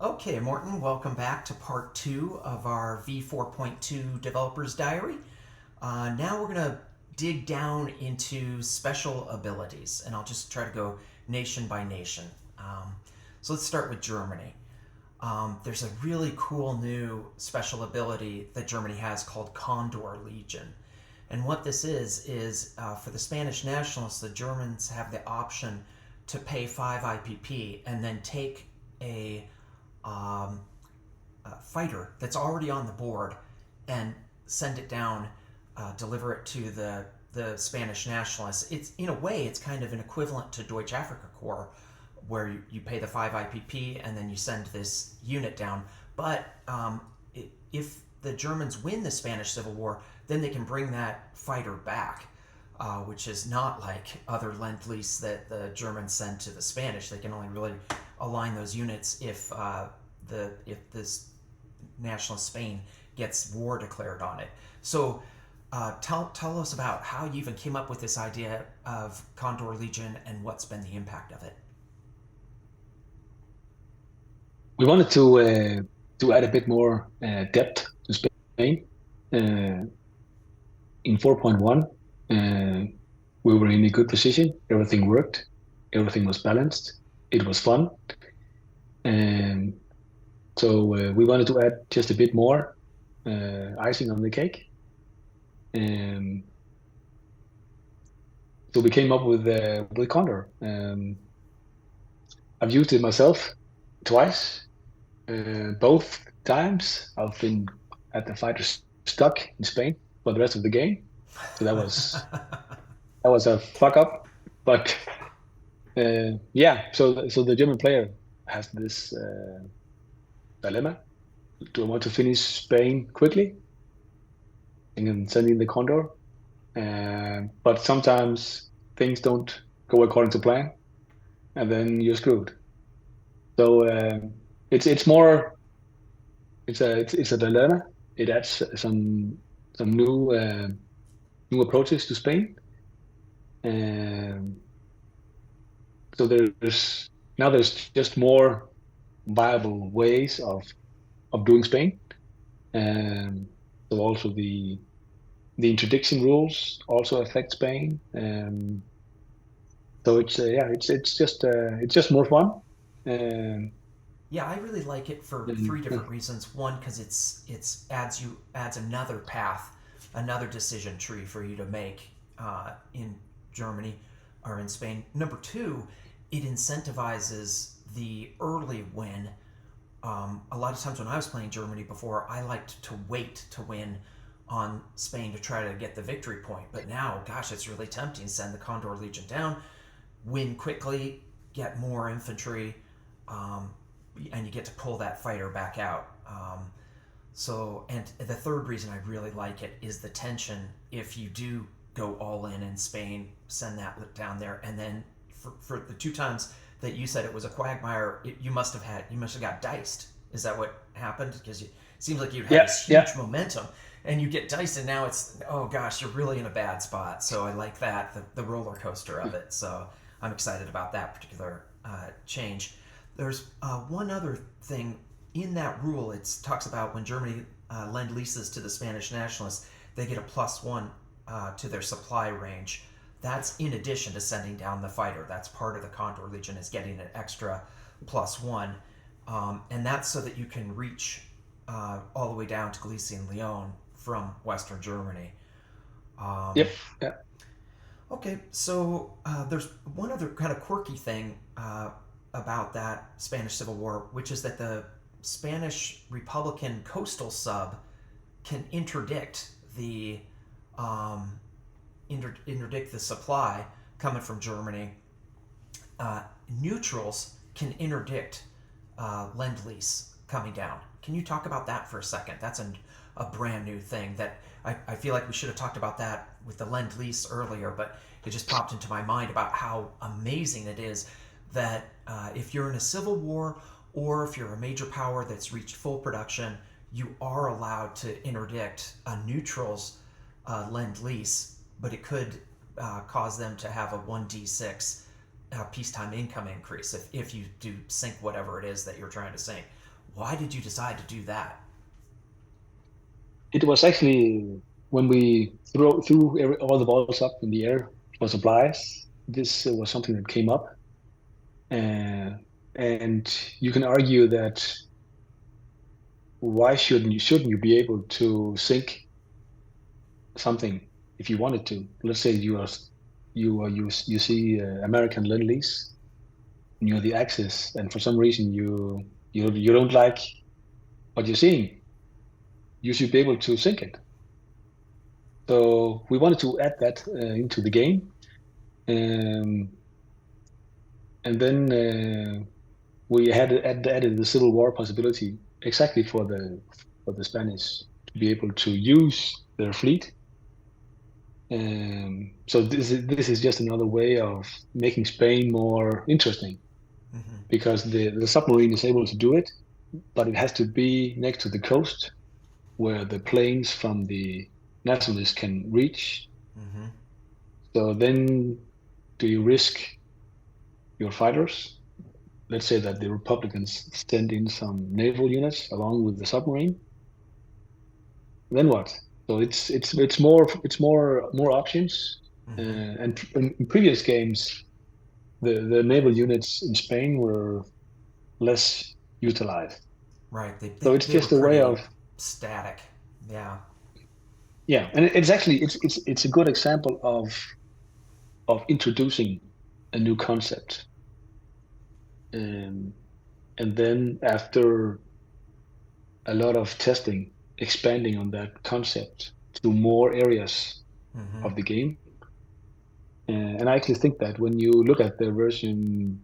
Okay, Morton, welcome back to part two of our V4.2 Developer's Diary. Now we're going to dig down into special abilities, and I'll just try to go nation by nation. So let's start with Germany. There's a really cool new special ability that Germany has called Condor Legion. And what this is for the Spanish nationalists, the Germans have the option to pay 5 IPP and then take a fighter that's already on the board and send it down, deliver it to the Spanish nationalists. It's in a way, it's kind of an equivalent to Deutsche Afrika Korps, where you pay the 5 IPP and then you send this unit down. But if the Germans win the Spanish Civil War, then they can bring that fighter back, which is not like other Lend-lease that the Germans send to the Spanish. They can only really align those units if this nationalist Spain gets war declared on it. So tell us about how you even came up with this idea of Condor Legion and what's been the impact of it. We wanted to add a bit more depth to Spain. In 4.1, we were in a good position. Everything worked. Everything was balanced. It was fun. And so we wanted to add just a bit more icing on the cake. And so we came up with Condor. I've used it myself twice. Both times I've been at the fighter stuck in Spain for the rest of the game. So that was a fuck up. But yeah, so the German player has this dilemma. Do I want to finish Spain quickly and then send in the Condor? But sometimes things don't go according to plan, and then you're screwed. So it's more it's a dilemma. It adds some new approaches to Spain. So there's just more viable ways of doing Spain. So also the interdiction rules also affect Spain. So it's just more fun. Yeah, I really like it for three different reasons. One, because it's adds another path, another decision tree for you to make in Germany or in Spain. Number two, it incentivizes the early win. A lot of times when I was playing Germany before, I liked to wait to win on Spain to try to get the victory point. But now, gosh, it's really tempting. Send the Condor Legion down, win quickly, get more infantry, and you get to pull that fighter back out. And the third reason I really like it is the tension. If you do go all in Spain, send that down there, and then for the two times that you said it was a quagmire, you must have got diced. Is that what happened? Because it seems like you had this huge momentum, and you get diced, and now it's, oh gosh, you're really in a bad spot. So I like that, the roller coaster of it. So I'm excited about that particular change. There's one other thing in that rule. It talks about when Germany lend leases to the Spanish nationalists, they get a +1 to their supply range. That's in addition to sending down the fighter. That's part of the Condor Legion, is getting an extra +1. And that's so that you can reach all the way down to Galicia and Leon from Western Germany. Yep. Yeah. Okay, so there's one other kind of quirky thing about that Spanish Civil War, which is that the Spanish Republican coastal sub can interdict the supply coming from Germany. Neutrals can interdict Lend-lease coming down. Can you talk about that for a second? That's a brand new thing that I feel like we should have talked about that with the Lend-lease earlier, but it just popped into my mind about how amazing it is that if you're in a civil war or if you're a major power that's reached full production, you are allowed to interdict a neutral's Lend-lease, but it could cause them to have a 1d6 peacetime income increase if you do sink whatever it is that you're trying to sink. Why did you decide to do that? It was actually when we threw all the balls up in the air for supplies. This was something that came up, uh, and you can argue that why shouldn't you be able to sync something if you wanted to? Let's say you see American Lend-lease and you're the Axis, and for some reason you don't like what you're seeing. You should be able to sync it. So we wanted to add that into the game, um, and then we had added the Civil War possibility exactly for the Spanish to be able to use their fleet. So this is just another way of making Spain more interesting Mm-hmm. because the submarine is able to do it, but it has to be next to the coast where the planes from the nationalists can reach. Mm-hmm. So then do you risk your fighters? Let's say that the Republicans send in some naval units along with the submarine. Then what? So it's more options. Mm-hmm. And in previous games, the naval units in Spain were less utilized. Right. So it's They were just a way pretty of static. Yeah. yeah, and it's actually it's a good example of introducing a new concept. Um, and then after a lot of testing, expanding on that concept to more areas Mm-hmm. of the game. And I actually think that when you look at the version,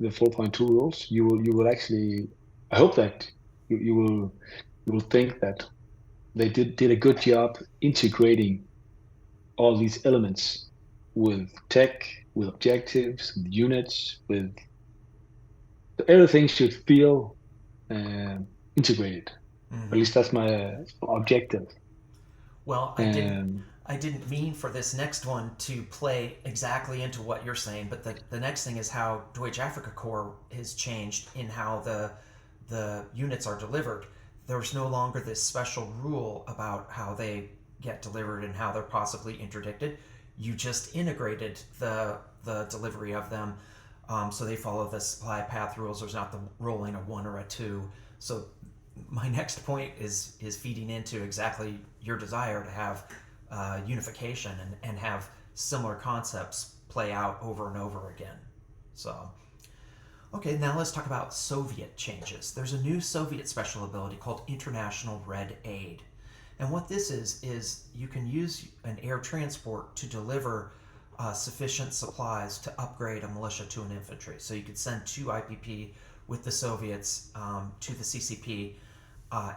the 4.2 rules, you will actually, I hope that you will think that they did a good job integrating all these elements with tech, with objectives, with units, with everything should feel uh, integrated. At Mm-hmm. least that's my objective. Well, Um, I didn't mean for this next one to play exactly into what you're saying, but the next thing is how Deutsche Afrika Korps has changed in how the units are delivered. There's no longer this special rule about how they get delivered and how they're possibly interdicted. You just integrated the delivery of them, so they follow the supply path rules. There's not the rolling a one or a two. So my next point is feeding into exactly your desire to have unification and have similar concepts play out over and over again. So, okay, now let's talk about Soviet changes. There's a new Soviet special ability called International Red Aid. And what this is you can use an air transport to deliver sufficient supplies to upgrade a militia to an infantry. So you could send two IPP with the Soviets to the CCP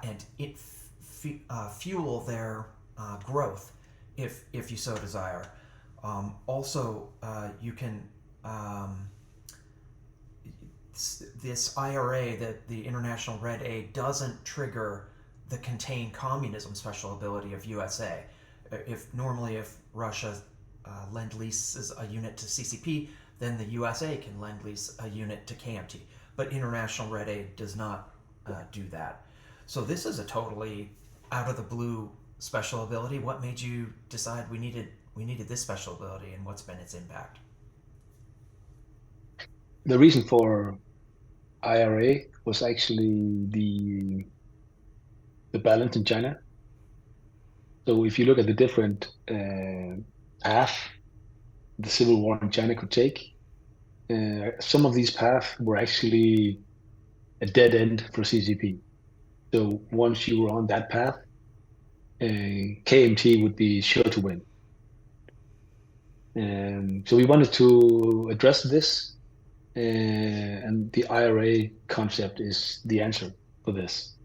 and fuel their growth if you so desire. Also, you can this IRA, the International Red Aid, doesn't trigger the contain communism special ability of USA. If Russia lend leases a unit to CCP, then the USA can lend lease a unit to KMT. But International Red Aid does not do that. So this is a totally out of the blue special ability. What made you decide we needed this special ability, and what's been its impact? the reason for IRA was actually the balance in China. So if you look at the different path the civil war in China could take, some of these paths were actually a dead end for CCP. So once you were on that path, KMT would be sure to win. So we wanted to address this, and the IRA concept is the answer for this.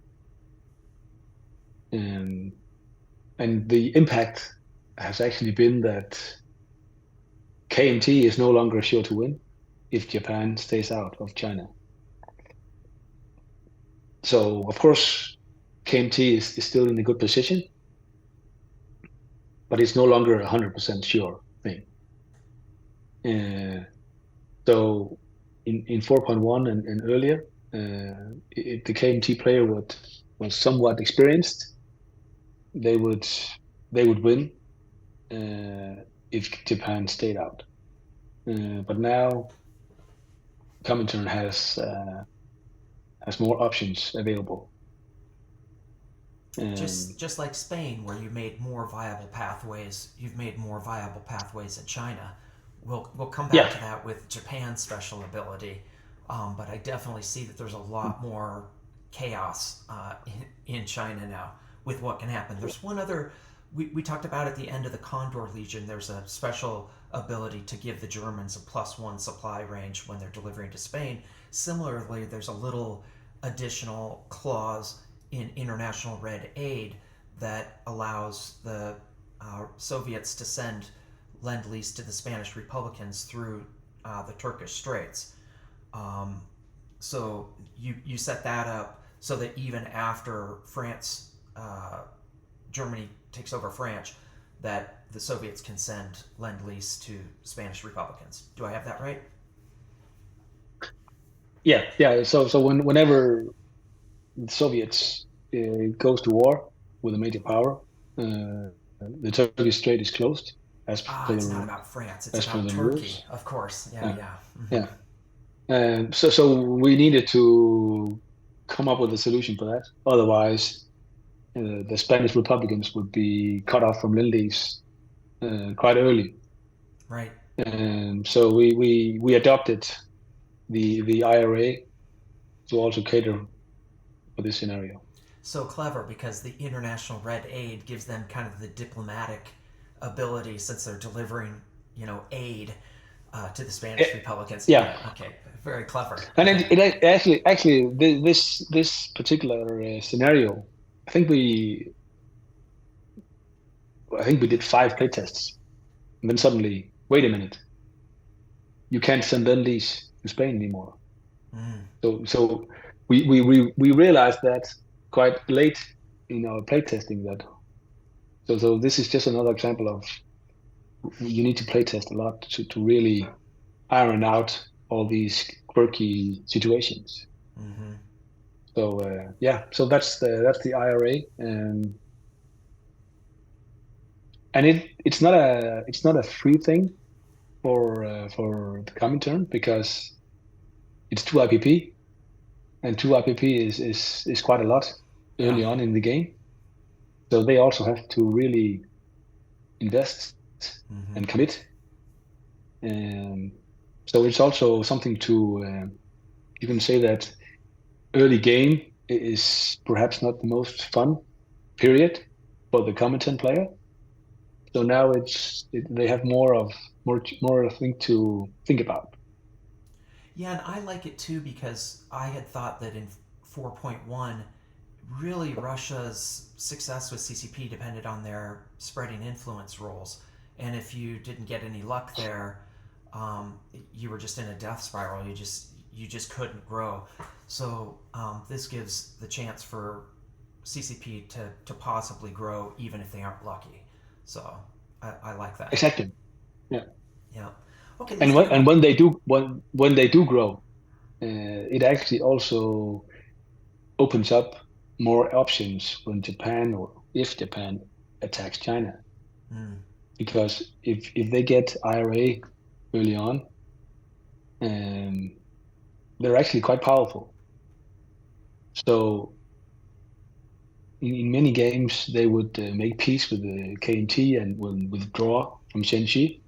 Um, and the impact has actually been that KMT is no longer sure to win if Japan stays out of China. So of course, KMT is still in a good position, but it's no longer a 100% sure thing. So in 4.1 and earlier, if the KMT player was somewhat experienced, they would win if Japan stayed out. But now Comintern has more options available. Just like Spain, where you made more viable pathways, you've made more viable pathways in China. We'll come back Yeah, to that with Japan's special ability, but I definitely see that there's a lot more chaos in China now with what can happen. There's one other we talked about at the end of the Condor Legion. There's a special ability to give the Germans a +1 supply range when they're delivering to Spain. Similarly, there's a little additional clause in international red aid that allows the Soviets to send Lend-lease to the Spanish Republicans through the Turkish Straits. So you set that up so that even after Germany takes over France, that the Soviets can send Lend-lease to Spanish Republicans. Do I have that right? yeah. So whenever the Soviets goes to war with a major power, the Turkish Strait is closed as Ah, per it's not the about France. It's about Turkey, rules. of course. Yeah, Yeah, yeah. yeah. So we needed to come up with a solution for that. Otherwise, the Spanish Republicans would be cut off from Lend-lease quite early. Right. So we adopted the IRA to also cater for this scenario. So clever because the international red aid gives them kind of the diplomatic ability since they're delivering, aid to the Spanish Eh, Republicans. Yeah, Yeah. Okay. Very clever. and Okay. it actually this particular scenario, I think we did 5 playtests, and then suddenly, wait a minute, you can't send Lend-lease to Spain anymore. Mm. So we realized that quite late in our playtesting that so this is just another example of you need to playtest a lot to really iron out all these quirky situations. Mm-hmm. So yeah, so that's the IRA, and it's not a free thing for the Comintern because it's 2 IPP, and 2 IPP is quite a lot Yeah. early on in the game. So they also have to really invest Mm-hmm. and commit. Um, so it's also something to you can say that early game is perhaps not the most fun period for the Comintern player. So now they have more thing to think about. Yeah, and I like it too because I had thought that in 4.1, really Russia's success with CCP depended on their spreading influence roles. And if you didn't get any luck there, you were just in a death spiral. You just couldn't grow. So this gives the chance for CCP to possibly grow even if they aren't lucky. So I like that. Exactly. Yeah. Yeah. Okay, let's And talk when about. when they do grow, it actually also opens up more options when Japan or if Japan attacks China. Mm, Because if they get IRA early on, um, they're actually quite powerful. So in many games, they would make peace with the KMT and will withdraw from Shenxi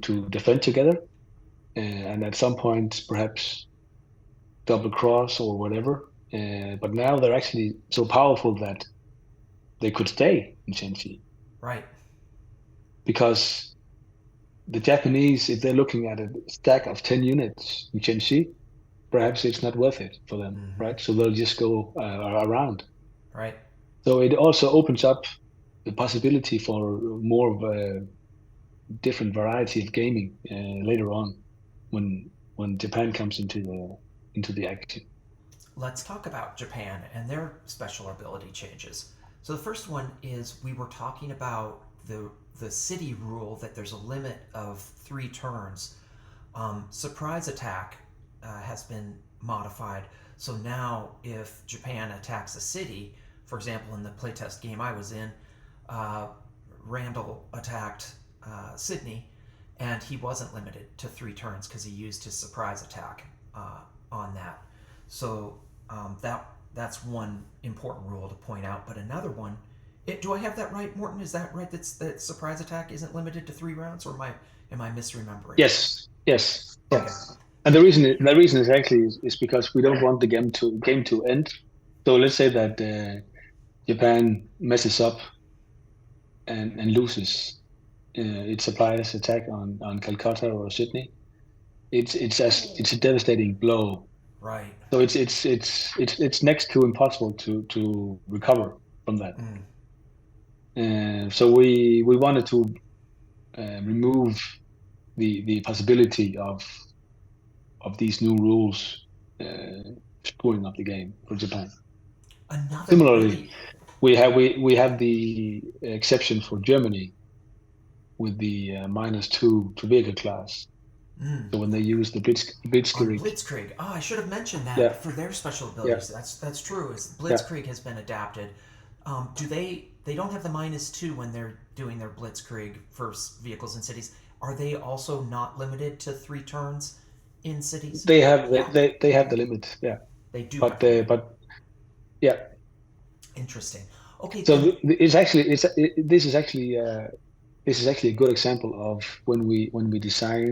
to defend together. And at some point, perhaps double cross or whatever. But now they're actually so powerful that they could stay in Shenxi right. because the Japanese, if they're looking at a stack of 10 units in Shenxi, perhaps it's not worth it for them, Mm-hmm. right? So they'll just go around. Right. So it also opens up the possibility for more of a different variety of gaming later on when Japan comes into the action. Let's talk about Japan and their special ability changes. So the first one is we were talking about the city rule that there's a limit of 3 turns. Surprise attack has been modified. So now, if Japan attacks a city, for example, in the playtest game I was in, uh, Randall attacked Sydney, and he wasn't limited to 3 turns because he used his surprise attack on that. So that's one important rule to point out. But another one, do I have that right, Morton? Is that right? That surprise attack isn't limited to 3 rounds, or am I misremembering? Yes, yes, Okay. yes. And the reason is actually is because we don't want the game to end. So let's say that Japan messes up and loses its supplies attack on Calcutta or Sydney. It's a devastating blow. Right. So it's next to impossible to recover from that. So we wanted to remove the possibility of these new rules screwing up the game for Japan. Another Similarly, really we have the exception for Germany with the -2 to vehicle class. So when they use the on Blitzkrieg, Blitzkrieg. Oh, I should have mentioned that yeah, for their special yeah, abilities. That's true. Is yeah, Blitzkrieg has been adapted. Do they don't have the -2 when they're doing their Blitzkrieg for vehicles in cities? Are they also not limited to 3 turns in cities? they have Yeah, they have the limit, yeah, they do have but the limit. yeah. Interesting. Okay, So then. it's actually this is actually a good example of when we design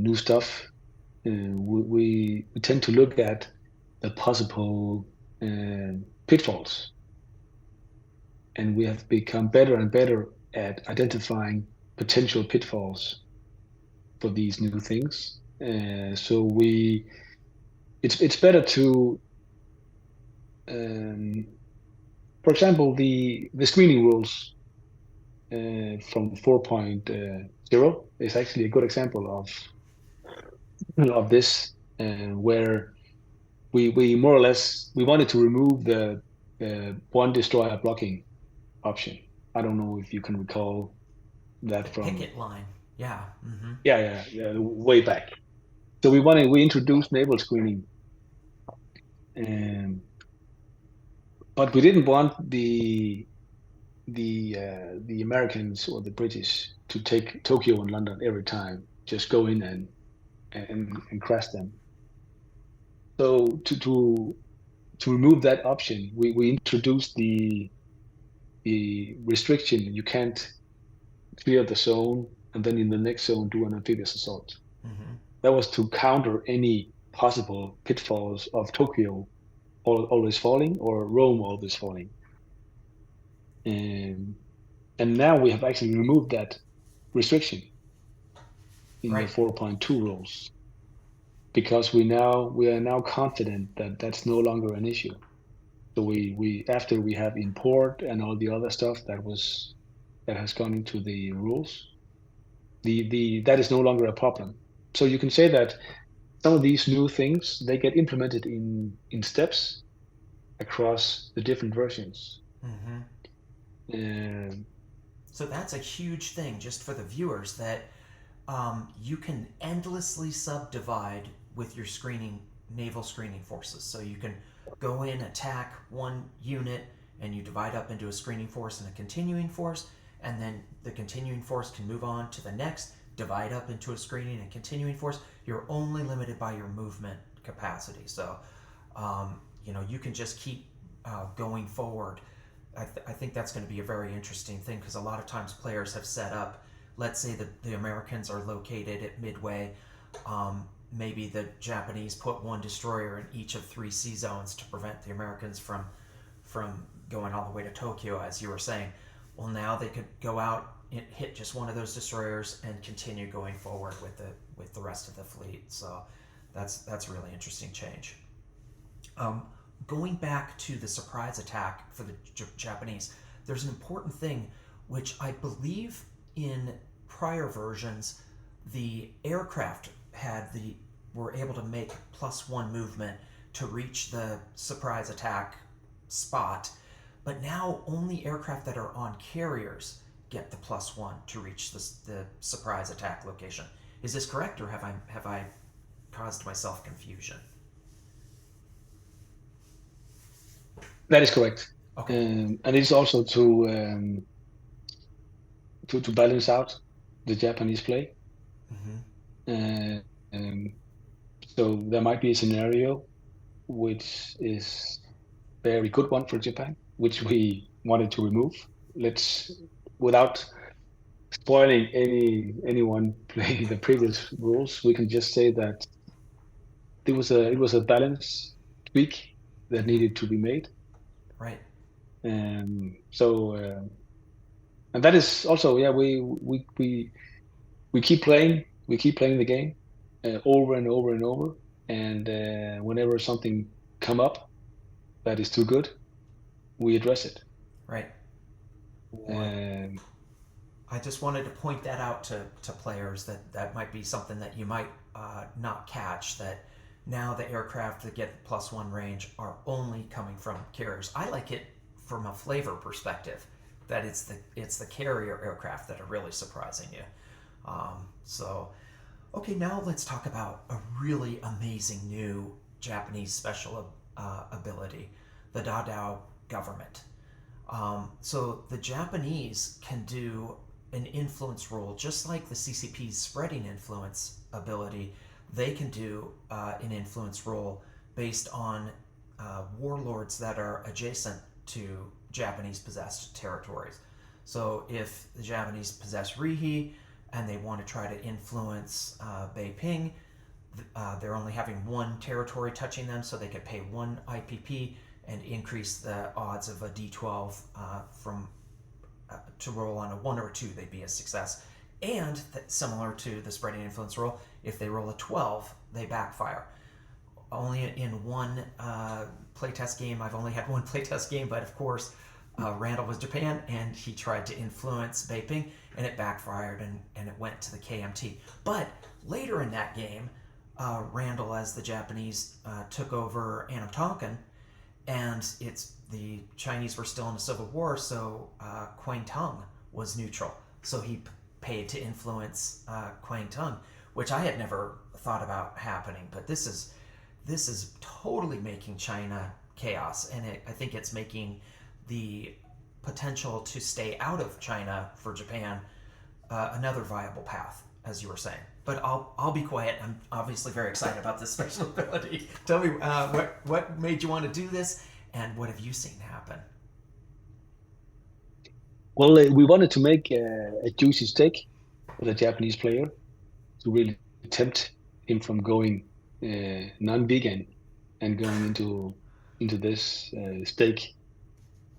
new stuff. We tend to look at the possible pitfalls, and we have become better and better at identifying potential pitfalls for these new things. So it's better to, um, for example, the screening rules from 4.0 is actually a good example of this, where we more or less we wanted to remove the one destroyer blocking option. I don't know if you can recall that The from picket line. Yeah. yeah, way back. So we introduced naval screening, um, but we didn't want the Americans or the British to take Tokyo and London every time, just go in and crash them. So to remove that option, we introduced the restriction. You can't clear the zone and then in the next zone do an amphibious assault. Mm-hmm. That was to counter any possible pitfalls of Tokyo always falling or Rome always falling. And and now we have actually removed that restriction in the Right. 4.2 rules because we are now confident that that's no longer an issue. So we after we have import and all the other stuff that has gone into the rules, the that is no longer a problem. So you can say that some of these new things they get implemented in steps across the different versions. Mm-hmm. Um, So that's a huge thing just for the viewers that you can endlessly subdivide with your naval screening forces. So you can go in, attack one unit, and you divide up into a screening force and a continuing force, and then the continuing force can move on to the next, divide up into a screening and continuing force. You're only limited by your movement capacity. So, you can just keep going forward. I think that's going to be a very interesting thing because a lot of times players have set up, let's say the Americans are located at Midway, maybe the Japanese put one destroyer in each of 3 sea zones to prevent the Americans from going all the way to Tokyo, as you were saying. Well, now they could go out and hit just one of those destroyers and continue going forward with the rest of the fleet. So that's a really interesting change. Going back to the surprise attack for the Japanese, there's an important thing which I believe in prior versions the aircraft were able to make +1 movement to reach the surprise attack spot, but now only aircraft that are on carriers get the +1 to reach the surprise attack location. Is this correct, or have I caused myself confusion. That is correct. Okay. And it's also to balance out the Japanese play. Mm-hmm. Uh, um, so there might be a scenario which is very good one for Japan, which we wanted to remove. Let's, without spoiling anyone playing the previous rules, we can just say that it was a balance tweak that Mm-hmm. needed to be made. Right. So and that is also, yeah, we keep playing the game over and over and over, and whenever something come up that is too good, we address it. Right. Well, Um, I just wanted to point that out to players that that might be something that you might not catch. That now the aircraft that get +1 range are only coming from carriers. I like it from a flavor perspective. That it's the carrier aircraft that are really surprising you. So, okay, now let's talk about a really amazing new Japanese special ability, the Dadao Government. So the Japanese can do an influence role just like the CCP's spreading influence ability. They can do an influence role based on warlords that are adjacent to Japanese possessed territories. So if the Japanese possess Rihi and they want to try to influence Beiping, they're only having one territory touching them, so they could pay one IPP and increase the odds of a D12 from to roll on a 1 or a 2, they'd be a success. And similar to the spreading influence roll, if they roll a 12, they backfire. Only in one playtest game, I've only had one playtest game, but of course, Randall was Japan, and he tried to influence Beiping, and it backfired, and it went to the KMT. But later in that game, Randall, as the Japanese, took over Anamtonkan, and the Chinese were still in a civil war, so Kwangtung was neutral. So he paid to influence Kwangtung, which I had never thought about happening. But this is totally making China chaos, and I think it's making the potential to stay out of China for Japan another viable path, as you were saying. But I'll be quiet. I'm obviously very excited about this special ability. Tell me what made you want to do this, and what have you seen happen? well, we wanted to make a juicy steak for the Japanese player to really tempt him from going non-vegan and going into this steak.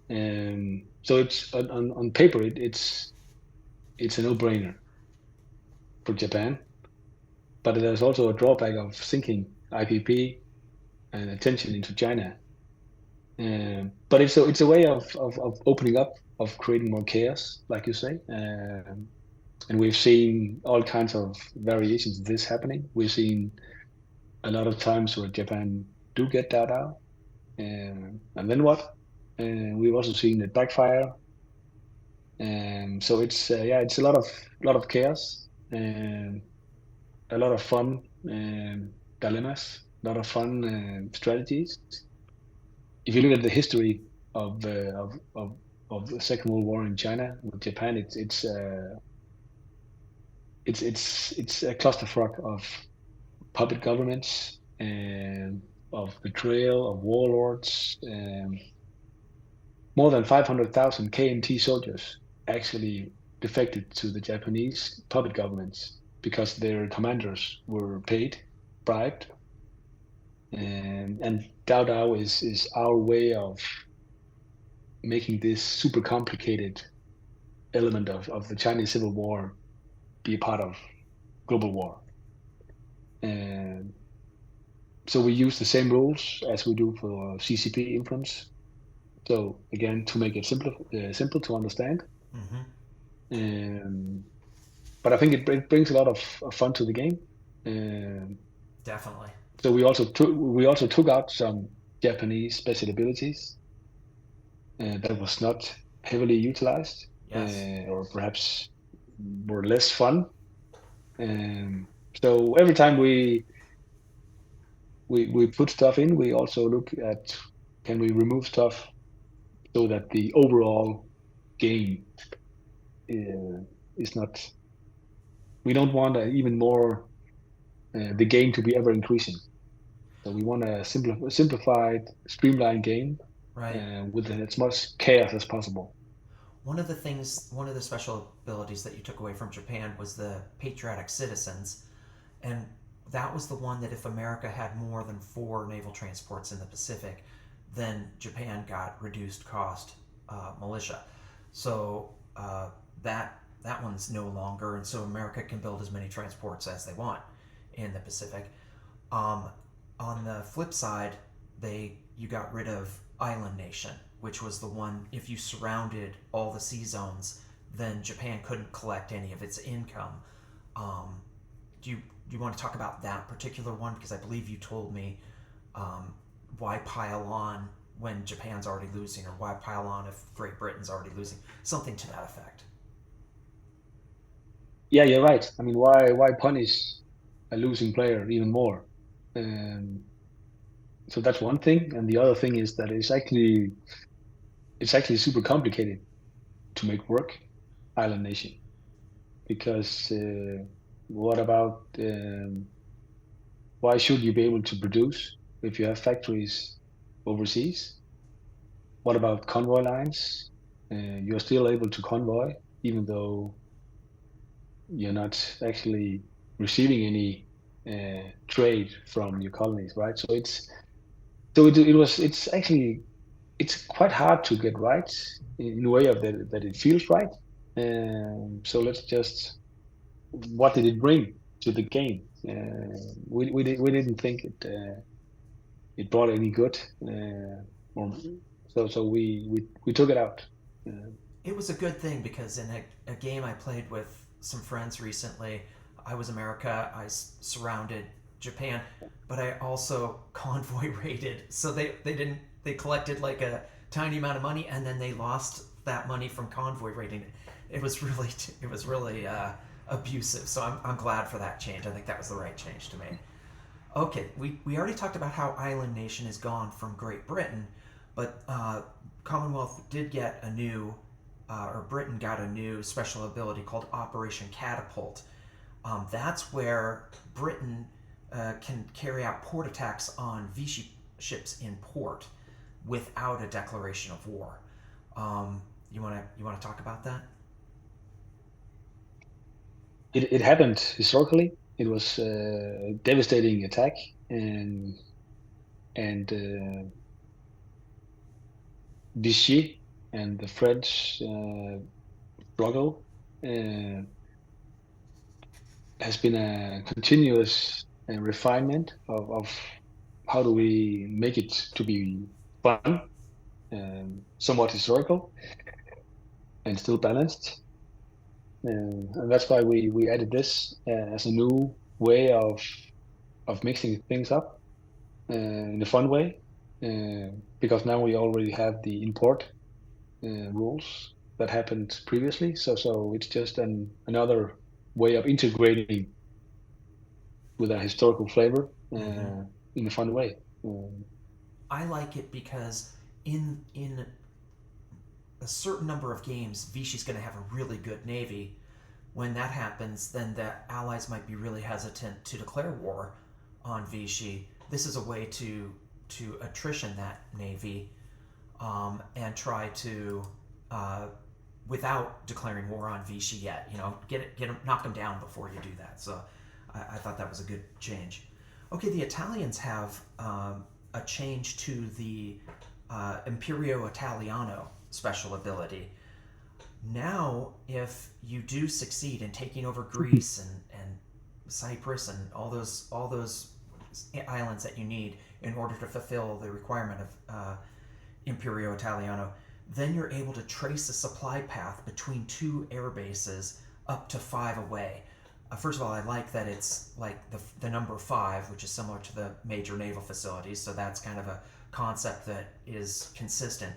So it's on paper, it's a no-brainer for Japan, but there's also a drawback of sinking IPP and attention into China. But it's a way of opening up, of creating more chaos, like you say. And we've seen all kinds of variations of this happening. We've seen a lot of times where Japan do get that out, and then what? We've also seen it backfire. So it's a lot of chaos, a lot of fun dilemmas, a lot of fun strategies. If you look at the history of of the Second World War in China with Japan, it's a clusterfuck of puppet governments and of betrayal of warlords. More than 500,000 KMT soldiers actually defected to the Japanese puppet governments because their commanders were paid, bribed. And Dao Dao is our way of making this super complicated element of the Chinese Civil War be a part of global war. And so we use the same rules as we do for CCP influence. So again, to make it simple to understand. Mm-hmm. But I think it brings a lot of fun to the game. Definitely. So we also took out some Japanese special abilities that was not heavily utilized, Yes. or perhaps were less fun. So every time we put stuff in. We also look at can we remove stuff so that the overall game is not. We don't want even more the game to be ever increasing. So we want a simplified, streamlined game Right. with as much chaos as possible. One of the special abilities that you took away from Japan was the Patriotic Citizens, and that was the one that if America had more than 4 naval transports in the Pacific, then Japan got reduced cost militia. So that one's no longer, and so America can build as many transports as they want in the Pacific. Um, on the flip side, you got rid of Island Nation, which was the one if you surrounded all the sea zones, then Japan couldn't collect any of its income. Um, do you want to talk about that particular one? Because I believe you told me why pile on when Japan's already losing, or why pile on if Great Britain's already losing, something to that effect. Yeah, you're right. I mean, why punish a losing player even more? Um, so that's one thing, and the other thing is that it's actually super complicated to make work Island Nation because what about why should you be able to produce if you have factories overseas? What about convoy lines? You're still able to convoy even though you're not actually receiving any trade from your colonies, right? It's actually it's quite hard to get right in a way of that it feels right. So let's just what did it bring to the game? We didn't think it brought any good, or, so we took it out. Uh, It was a good thing because in a game I played with some friends recently, I was America. Surrounded Japan, but I also convoy raided. So they collected like a tiny amount of money, and then they lost that money from convoy raiding. It was really abusive. So I'm glad for that change. I think that was the right change to make. Okay, we already talked about how Island Nation is gone from Great Britain, but Commonwealth did get a new, or Britain got a new special ability called Operation Catapult. That's where Britain can carry out port attacks on Vichy ships in port without a declaration of war. You want to talk about that? it happened historically. It was a devastating attack, and Vichy and the French struggle uh, has been a continuous refinement of how do we make it to be fun, somewhat historical, and still balanced. And that's why we added this as a new way of mixing things up in a fun way, because now we already have the import rules that happened previously. So it's just another way of integrating with a historical flavor Mm-hmm. in a fun way. Um, I like it because in a certain number of games, Vichy's going to have a really good navy. When that happens, then the Allies might be really hesitant to declare war on Vichy. This is a way to attrition that navy, and try to, uh, without declaring war on Vichy yet, knock them down before you do that. So I thought that was a good change. Okay, the Italians have a change to the Imperio Italiano special ability. Now, if you do succeed in taking over Greece and Cyprus and all those islands that you need in order to fulfill the requirement of Imperio Italiano, then you're able to trace a supply path between 2 air bases up to 5 away. First of all, I like that it's like the number 5, which is similar to the major naval facilities, so that's kind of a concept that is consistent.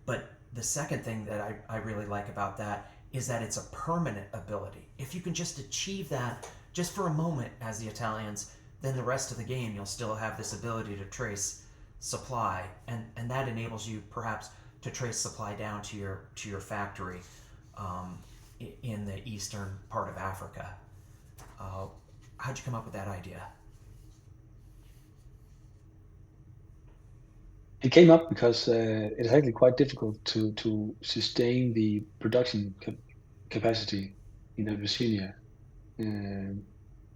But the second thing that I really like about that is that it's a permanent ability. If you can just achieve that just for a moment as the Italians, then the rest of the game you'll still have this ability to trace supply, and that enables you perhaps to trace supply down to your factory in the eastern part of Africa. How'd you come up with that idea? It came up because it's actually quite difficult to sustain the production capacity in Abyssinia,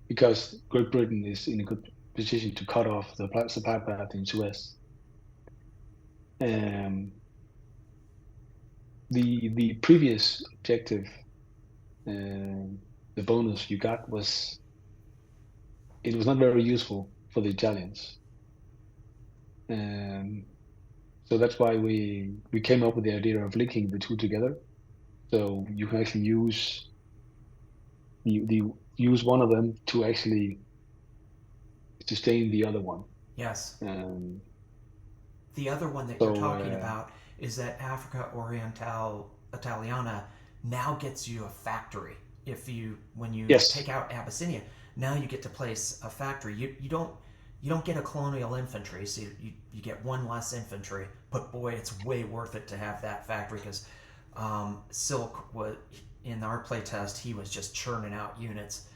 because Great Britain is in a good position to cut off the supply path in Suez. The previous objective, the bonus you got was not very useful for the Italians. So that's why we came up with the idea of linking the two together. So you can actually use use one of them to actually sustain the other one. Yes. The other one that you're talking about is that Afrika Orientale Italiana now gets you a factory. When you take out Abyssinia, now you get to place a factory. You don't get a colonial infantry, so you get one less infantry. But boy, it's way worth it to have that factory, because Silk was in our playtest. He was just churning out units,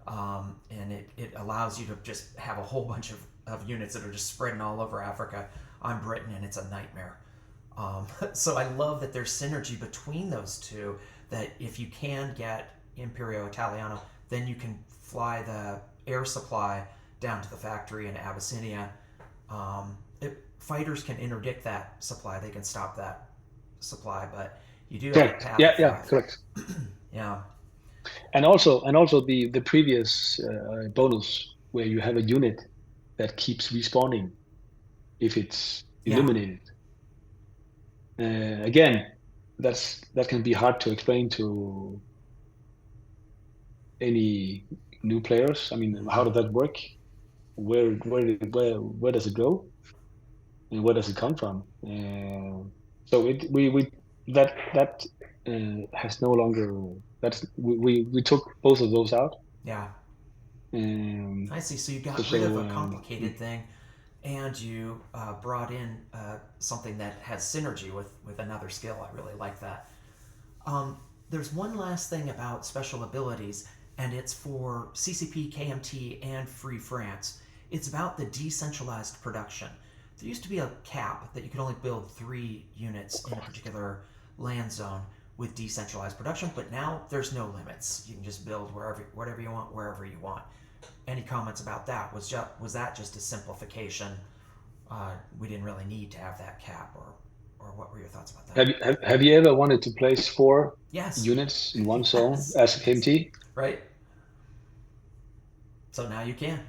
and it allows you to just have a whole bunch of units that are just spreading all over Africa. I'm Britain, and it's a nightmare. So I love that there's synergy between those two, that if you can get Imperio Italiano, then you can fly the air supply down to the factory in Abyssinia. Fighters can interdict that supply. They can stop that supply, but you do have a path. Yeah, correct. Yeah. And also the previous bonus, where you have a unit that keeps respawning if it's eliminated. Again, that can be hard to explain to any new players. I mean, how does that work? Where does it go, and where does it come from? So that has no longer. We took both of those out. Yeah. I see. So you got rid of a complicated thing, and you brought in something that has synergy with another skill. I really like that. There's one last thing about special abilities, and it's for CCP, KMT, and Free France. It's about the decentralized production. There used to be a cap that you could only build 3 units in a particular land zone with decentralized production, but now there's no limits. You can just build whatever you want, wherever you want. Any comments about that? Was that just a simplification? We didn't really need to have that cap, or what were your thoughts about that? Have you ever wanted to place 4 units in one zone as a KMT? Right. So now you can.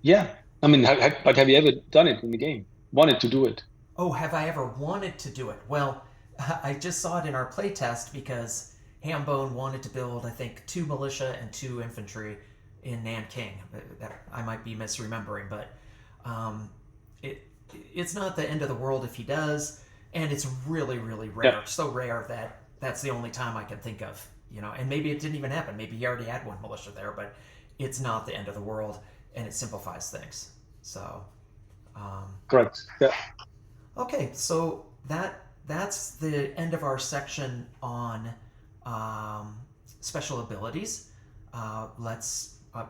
Yeah. I mean, but have you ever done it in the game? Wanted to do it? Oh, have I ever wanted to do it? Well, I just saw it in our playtest because Hambone wanted to build, I think, 2 militia and 2 infantry in Nanking. I might be misremembering, but it's not the end of the world if he does, and it's really, really rare. Yeah. So rare that that's the only time I can think of. And maybe it didn't even happen. Maybe he already had 1 militia there, but it's not the end of the world, and it simplifies things. So, correct. Yeah. Okay, so that's the end of our section on special abilities.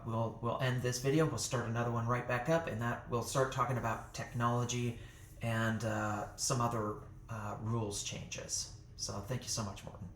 We'll end this video. We'll start another one right back up, and that we'll start talking about technology and some other rules changes. So thank you so much, Morten.